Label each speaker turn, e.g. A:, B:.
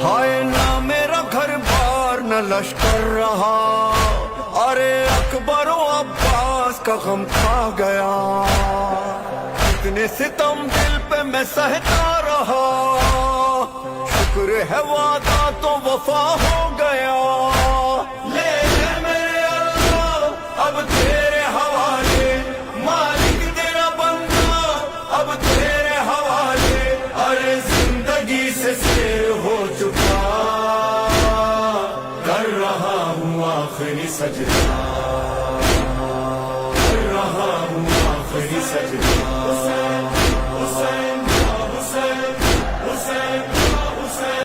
A: हाय ना मेरा घर बार न लश्कर रहा, अरे अकबर अब्बास का गम खा गया। इतने सितम दिल पे मैं सहता रहा, शुक्र है वादा तो वफा हो गया। ले मेरे अल्लाह अब तेरे हवाले, मालिक तेरा बंदा अब तेरे हवाले। अरे जिंदगी से शेर हो चुका, कर रहा हूँ आखिरी सजदा, कर रहा हूँ आखिरी सजदा।